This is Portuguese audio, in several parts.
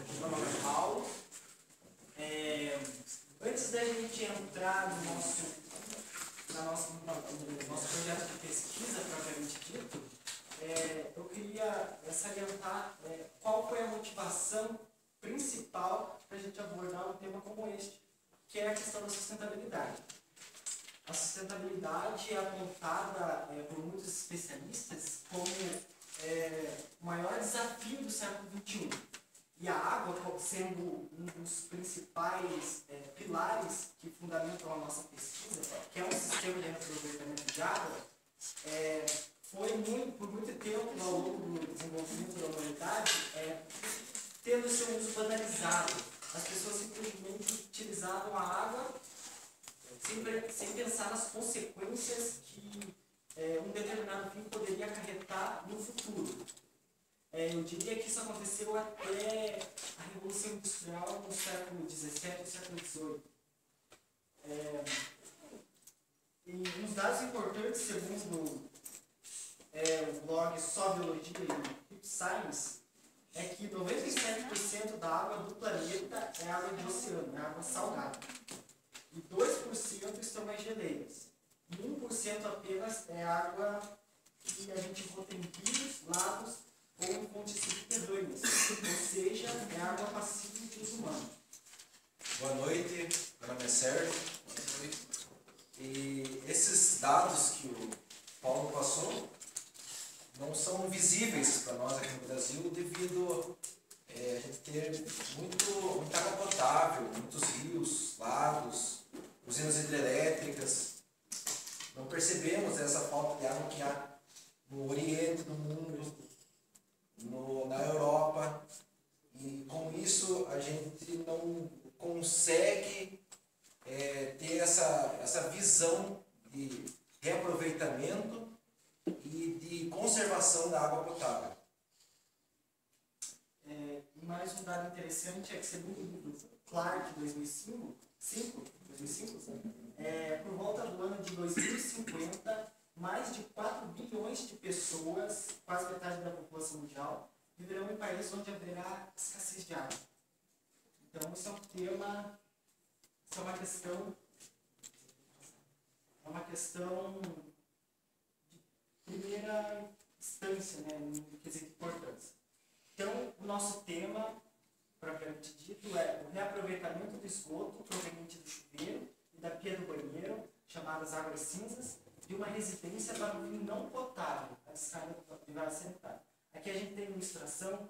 Meu nome é Paulo. Antes da gente entrar no nosso projeto de pesquisa propriamente dito, eu queria salientar qual foi a motivação principal para a gente abordar um tema como este, que é a questão da sustentabilidade. A sustentabilidade é apontada por muitos especialistas como o maior desafio do século XXI. E a água, sendo um dos principais pilares que fundamentam a nossa pesquisa, que é um sistema de reaproveitamento de água, foi por muito tempo, ao longo do desenvolvimento da humanidade, tendo seu uso banalizado. As pessoas simplesmente utilizavam a água sem pensar nas consequências que um determinado fim poderia acarretar no futuro. Eu diria que isso aconteceu até a Revolução Industrial no século XVII e século XVIII. E uns dados importantes, segundo o blog Só Biologia e Hip Science, é que 97% da água do planeta é água de oceano, é água salgada. E 2% estão nas geleiras. E 1% apenas é água que a gente encontra em rios, lagos ou em fontes subterrâneas. Ou seja, é água passível de uso humano. Boa noite, meu nome é Sérgio. E esses dados que o Paulo passou não são visíveis para nós aqui no Brasil devido a gente ter muita água potável, muitos rios, lagos, usinas hidrelétricas. Não percebemos essa falta de água que há no Oriente do mundo, na Europa, e com isso a gente não consegue ter essa visão de reaproveitamento e de conservação da água potável. E mais um dado interessante é que, segundo o livro Clark 2005, por volta do ano de 2050, mais de 4 bilhões de pessoas, quase metade da população mundial, viverão em países onde haverá escassez de água. Então, isso é um tema, isso é uma questão de primeira instância, né, no quesito de importância. Então, o nosso tema, propriamente dito, é o reaproveitamento do esgoto proveniente do chuveiro e da pia do banheiro, chamadas águas cinzas, de uma residência para um fim não potável, a descarga privada sanitária. Aqui a gente tem uma ilustração,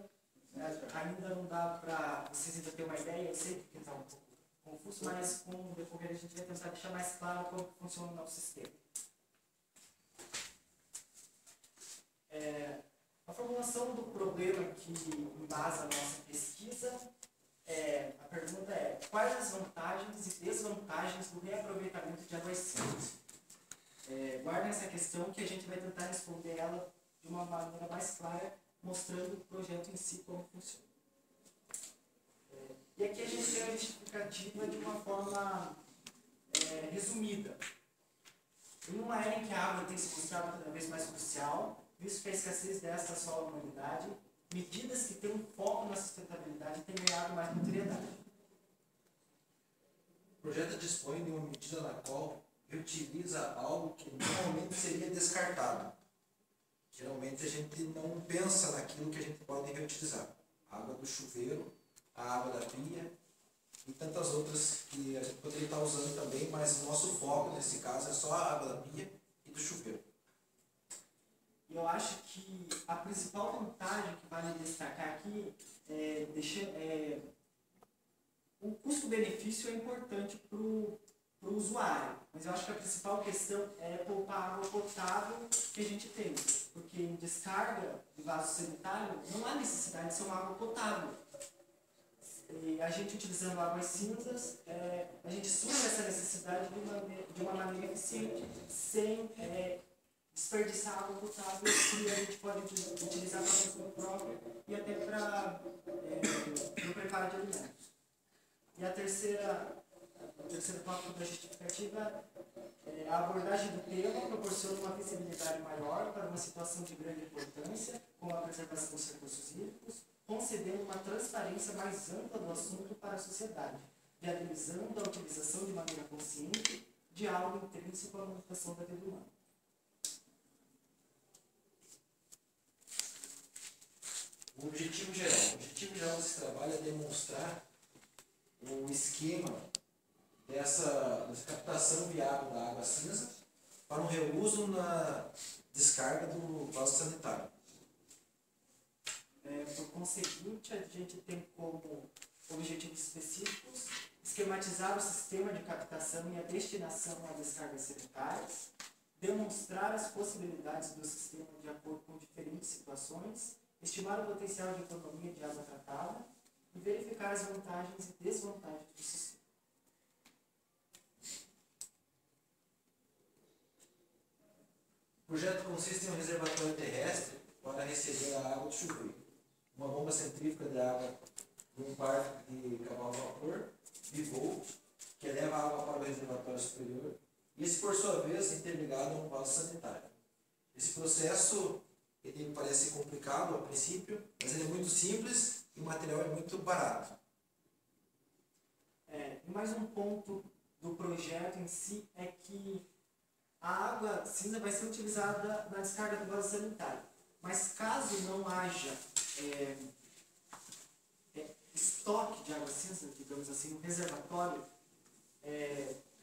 ainda não dá para vocês ainda terem uma ideia, eu sei que está um pouco confuso, mas com o decorrer a gente vai tentar deixar mais claro como funciona o nosso sistema. A formulação do problema que embasa a nossa pesquisa, a pergunta é: quais as vantagens e desvantagens do reaproveitamento de águas cinzas? Guardem essa questão que a gente vai tentar responder ela de uma maneira mais clara, mostrando o projeto em si como funciona. E aqui a gente tem a justificativa de uma forma resumida. Em uma era em que a água tem se mostrado cada vez mais crucial, visto que a escassez desta assola a humanidade, medidas que têm um foco na sustentabilidade têm ganhado mais notoriedade. O projeto dispõe de uma medida na qual reutiliza algo que normalmente seria descartado. Geralmente a gente não pensa naquilo que a gente pode reutilizar. A água do chuveiro, a água da pia e tantas outras que a gente poderia estar usando também, mas o nosso foco nesse caso é só a água da pia e do chuveiro. Eu acho que a principal vantagem que vale destacar aqui o custo-benefício é importante para o usuário, mas eu acho que a principal questão é poupar a água potável que a gente tem, porque em descarga de vaso sanitário não há necessidade de ser uma água potável. E a gente utilizando águas cinzas, a gente supre essa necessidade de uma maneira eficiente, sem desperdiçar água potável que a gente pode utilizar para consumo próprio e até para o preparo de alimentos. E a terceira tópico da justificativa a abordagem do tema proporciona uma visibilidade maior para uma situação de grande importância, como a preservação dos recursos hídricos, concedendo uma transparência mais ampla do assunto para a sociedade, viabilizando a utilização de maneira consciente de algo intrínseco à manutenção da vida humana. O objetivo geral desse trabalho é demonstrar o esquema dessa captação viável da água cinza para um reuso na descarga do vaso sanitário. Por conseguinte, a gente tem como objetivos específicos esquematizar o sistema de captação e a destinação a descargas sanitárias, demonstrar as possibilidades do sistema de acordo com diferentes situações, estimar o potencial de economia de água tratada e verificar as vantagens e desvantagens do sistema. O projeto consiste em um reservatório terrestre para receber a água do chuveiro, uma bomba centrífuga de água de um par de cavalo a vapor, bivou, que eleva a água para o reservatório superior, e esse, por sua vez, interligado a um vaso sanitário. Esse processo ele parece complicado a princípio, mas ele é muito simples e o material é muito barato. E mais um ponto do projeto em si é que a água cinza vai ser utilizada na descarga do vaso sanitário. Mas caso não haja estoque de água cinza, digamos assim, um reservatório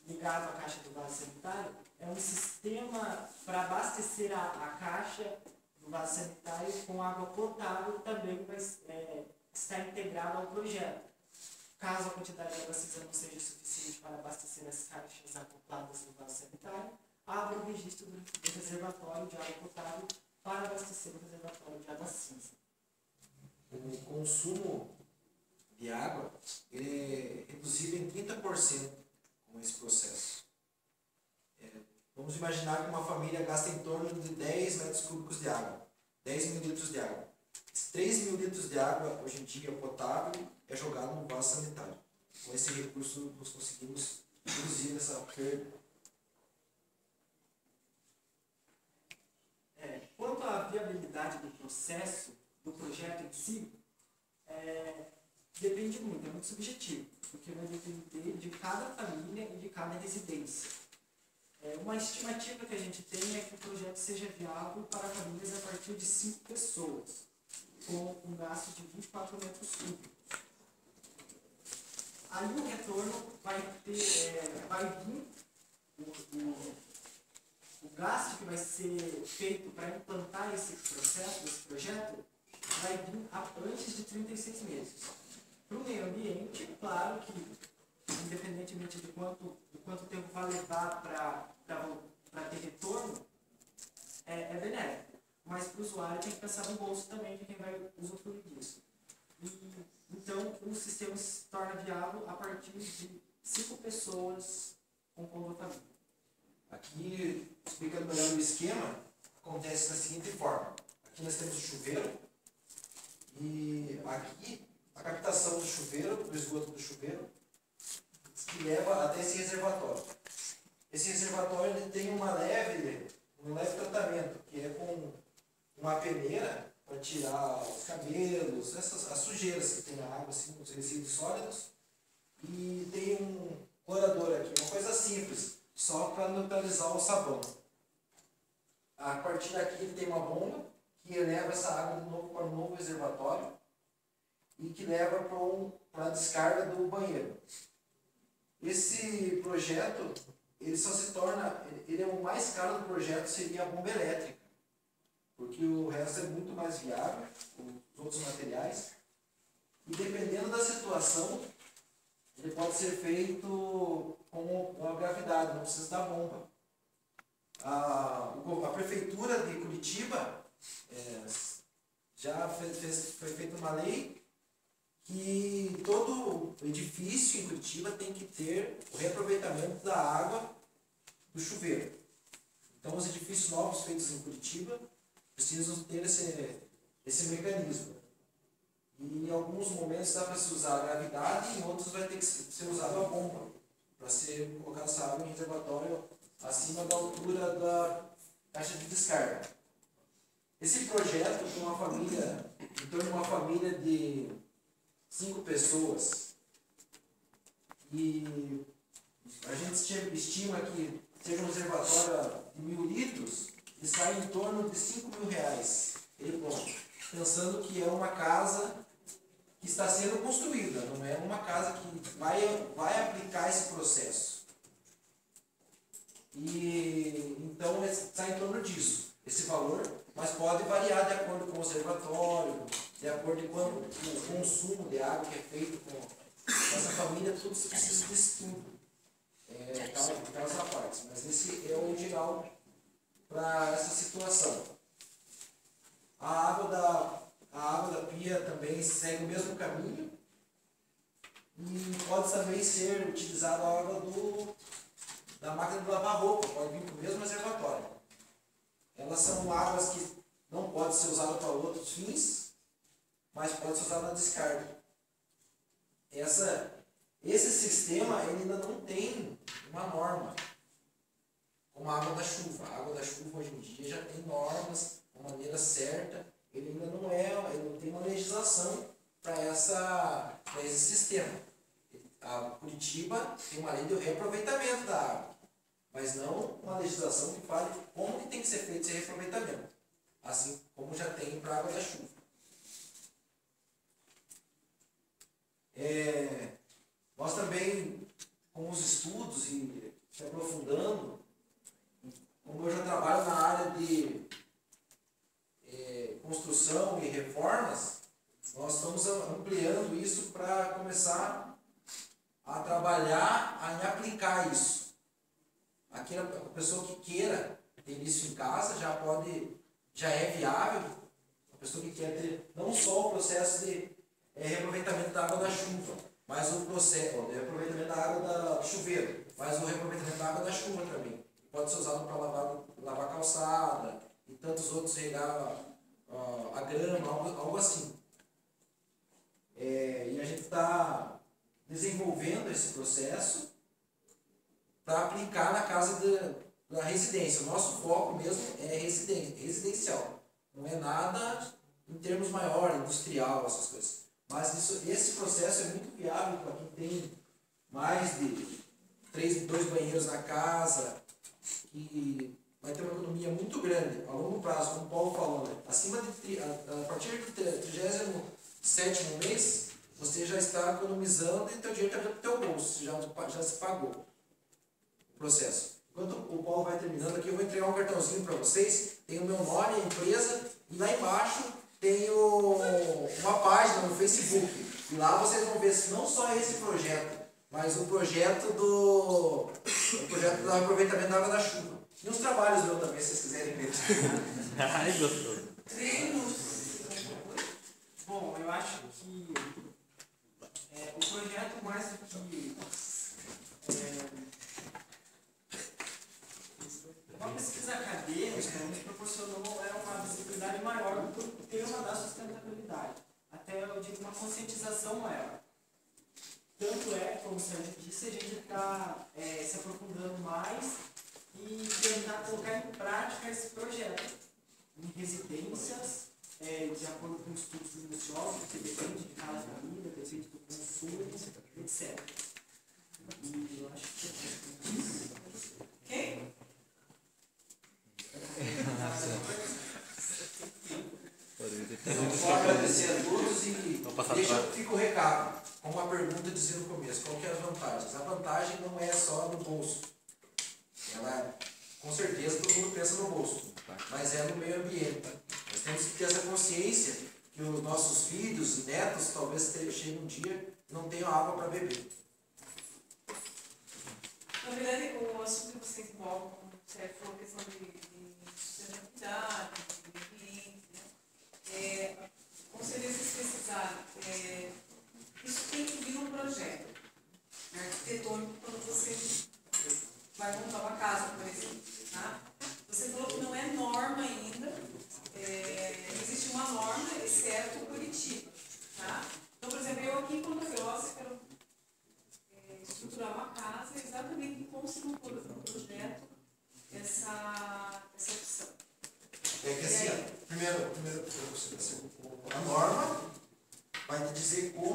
ligado à caixa do vaso sanitário, é um sistema para abastecer a caixa do vaso sanitário com água potável também vai estar integrado ao projeto. Caso a quantidade de água cinza não seja suficiente para abastecer as caixas acopladas no vaso sanitário, abra o registro do reservatório de água potável para abastecer o reservatório de água cinza. O consumo de água ele é reduzido em 30% com esse processo. Vamos imaginar que uma família gasta em torno de 10 metros cúbicos de água, 10 mil litros de água. 3 mil litros de água, hoje em dia potável, é jogado no vaso sanitário. Com esse recurso, nós conseguimos reduzir essa perda. Quanto à viabilidade do processo, do projeto em si, depende muito, é muito subjetivo, porque vai depender de cada família e de cada residência. Uma estimativa que a gente tem é que o projeto seja viável para famílias a partir de 5 pessoas, com um gasto de 24 metros cúbicos. Aí o retorno vai vir, o gasto que vai ser feito para implantar esse processo, esse projeto, vai vir antes de 36 meses. Para o meio ambiente, claro que, independentemente de quanto tempo vai levar para ter retorno, é benéfico. Mas para o usuário tem que pensar no bolso também de quem vai usufruir disso. Então, o sistema se torna viável a partir de 5 pessoas compondo a família. Aqui, explicando melhor o esquema, acontece da seguinte forma. Aqui nós temos o chuveiro e aqui a captação do chuveiro, do esgoto do chuveiro, que leva até esse reservatório. Esse reservatório ele tem um leve tratamento, que é com uma peneira para tirar os cabelos, as sujeiras que tem na água, assim, os resíduos sólidos. E tem um clorador aqui, uma coisa simples, só para neutralizar o sabão. A partir daqui ele tem uma bomba que eleva essa água de novo para um novo reservatório e que leva para a descarga do banheiro. Esse projeto, ele só se torna, ele é o mais caro do projeto, seria a bomba elétrica, porque o resto é muito mais viável, os outros materiais, e dependendo da situação, ele pode ser feito com a gravidade, não precisa da bomba. A prefeitura de Curitiba já foi feita uma lei que todo edifício em Curitiba tem que ter o reaproveitamento da água do chuveiro. Então, os edifícios novos feitos em Curitiba precisam ter esse mecanismo. E em alguns momentos dá para se usar a gravidade e em outros vai ter que ser usada a bomba para ser colocada essa água em reservatório acima da altura da caixa de descarga. Esse projeto, com uma família então, em uma família de 5 pessoas, e a gente estima que seja um reservatório de 1.000 litros e sai em torno de R$ 5.000. Ele pronto. Pensando que é uma casa que está sendo construída, não é uma casa que vai aplicar esse processo. E então está em torno disso, esse valor, mas pode variar de acordo com o reservatório, de acordo com o consumo de água que é feito com essa família, tudo isso precisa de estudo. Aquelas partes, mas esse é o geral para essa situação. A água da pia também segue o mesmo caminho e pode também ser utilizada a água da máquina de lavar roupa, pode vir para o mesmo reservatório. Elas são águas que não podem ser usadas para outros fins, mas pode ser usada na descarga. Esse sistema ele ainda não tem uma norma, como a água da chuva. A água da chuva hoje em dia já tem normas, uma maneira certa, ele ainda ele não tem uma legislação para esse sistema. A Curitiba tem uma lei de reaproveitamento da água, mas não uma legislação que fale como que tem que ser feito esse reaproveitamento, assim como já tem para a água da chuva. Nós também, com os estudos e se aprofundando, como eu já trabalho na área de construção e reformas, nós estamos ampliando isso para começar a trabalhar em aplicar isso. A pessoa que queira ter isso em casa já é viável. A pessoa que quer ter não só o processo de reaproveitamento da água da chuva, mas o processo de reaproveitamento da água do chuveiro, mas o reaproveitamento da água da chuva também. Pode ser usado para lavar calçada e tantos outros, regar a grama, algo assim. E a gente está desenvolvendo esse processo para aplicar na casa da residência. O nosso foco mesmo é residencial. Não é nada em termos maior, industrial, essas coisas. Mas esse processo é muito viável para quem tem mais de 2 banheiros na casa, que vai ter uma economia muito grande a longo prazo, como o Paulo falou, né? A partir do 37º mês, você já está economizando e o teu dinheiro está dentro do teu bolso, já se pagou o processo. Enquanto o Paulo vai terminando aqui, eu vou entregar um cartãozinho para vocês, tem o meu nome, a empresa, e lá embaixo tem uma página no Facebook. E lá vocês vão ver não só esse projeto, mas o projeto do aproveitamento da água da chuva. E os trabalhos meus também, se vocês quiserem ver. Ai, gostoso. Bom, eu acho que o projeto mais do que uma pesquisa acadêmica nos proporcionou uma visibilidade maior do tema da sustentabilidade. Até eu digo uma conscientização maior. Tanto como o Sérgio disse, a gente está se aprofundando mais e tentar colocar em prática esse projeto em residências, de acordo com estudos minuciosos, que depende de cada família, depende do consumo, etc. E eu acho que é isso. Ok? Só agradecer a todos e fica o recado, com uma pergunta dizendo no começo, qual que é as vantagens? A vantagem não é só no bolso. Ela, com certeza, todo mundo pensa no bolso, mas é no meio ambiente. Nós temos que ter essa consciência que os nossos filhos e netos talvez cheguem um dia e não tenham água para beber. Na verdade, o assunto que vocês envolvem, como o Sérgio falou, a questão de sustentabilidade, de meio ambiente, né? Como seria vocês pesquisarem, isso tem que vir um projeto arquitetônico quando você vai montar uma casa, por exemplo. Tá? Você falou que não é norma ainda, existe uma norma, exceto Curitiba. Tá? Então, por exemplo, eu aqui em Ponta Grossa quero estruturar uma casa exatamente como se não for no projeto essa opção. É que assim, primeiro a norma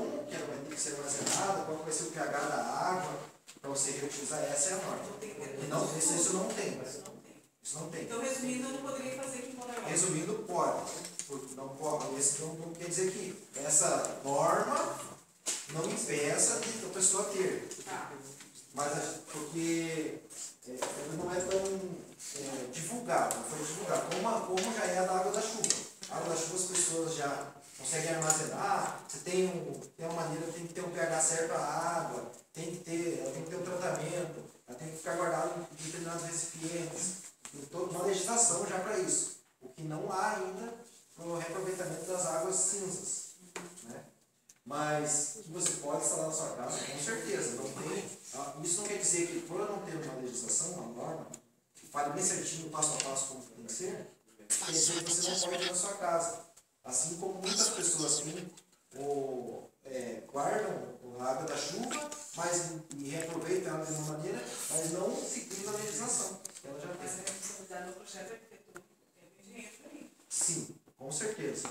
como que ela vai ter que ser armazenada, qual vai ser o pH da água, para você reutilizar, essa é a norma. E não, isso não tem. Isso não tem. Então, resumindo, eu não poderia fazer aqui em Montevideo. Resumindo, pode. Porque não pode. Esse não quer dizer que essa norma não impeça de a pessoa ter. Tá. Mas porque não é tão divulgado, não foi divulgado. Como já é a da água da chuva. A água da chuva as pessoas já conseguem armazenar, você tem uma maneira, tem que ter um pH certo a água, ela tem que ter um tratamento, ela tem que ficar guardada em determinados recipientes. Tem toda uma legislação já para isso. O que não há ainda no reaproveitamento das águas cinzas. Né? Mas que você pode instalar na sua casa, com certeza. Não tem, isso não quer dizer que por não ter uma legislação, uma norma, que fale bem certinho, passo a passo como tem que ser, quer dizer que você não pode ter na sua casa. Assim como muitas pessoas têm, guardam a água da chuva, e reaproveitam ela de uma maneira, mas não seguindo a legislação. Ela já Mas a tem. responsabilidade do projeto é porque tu é engenheiro aí. Sim, com certeza.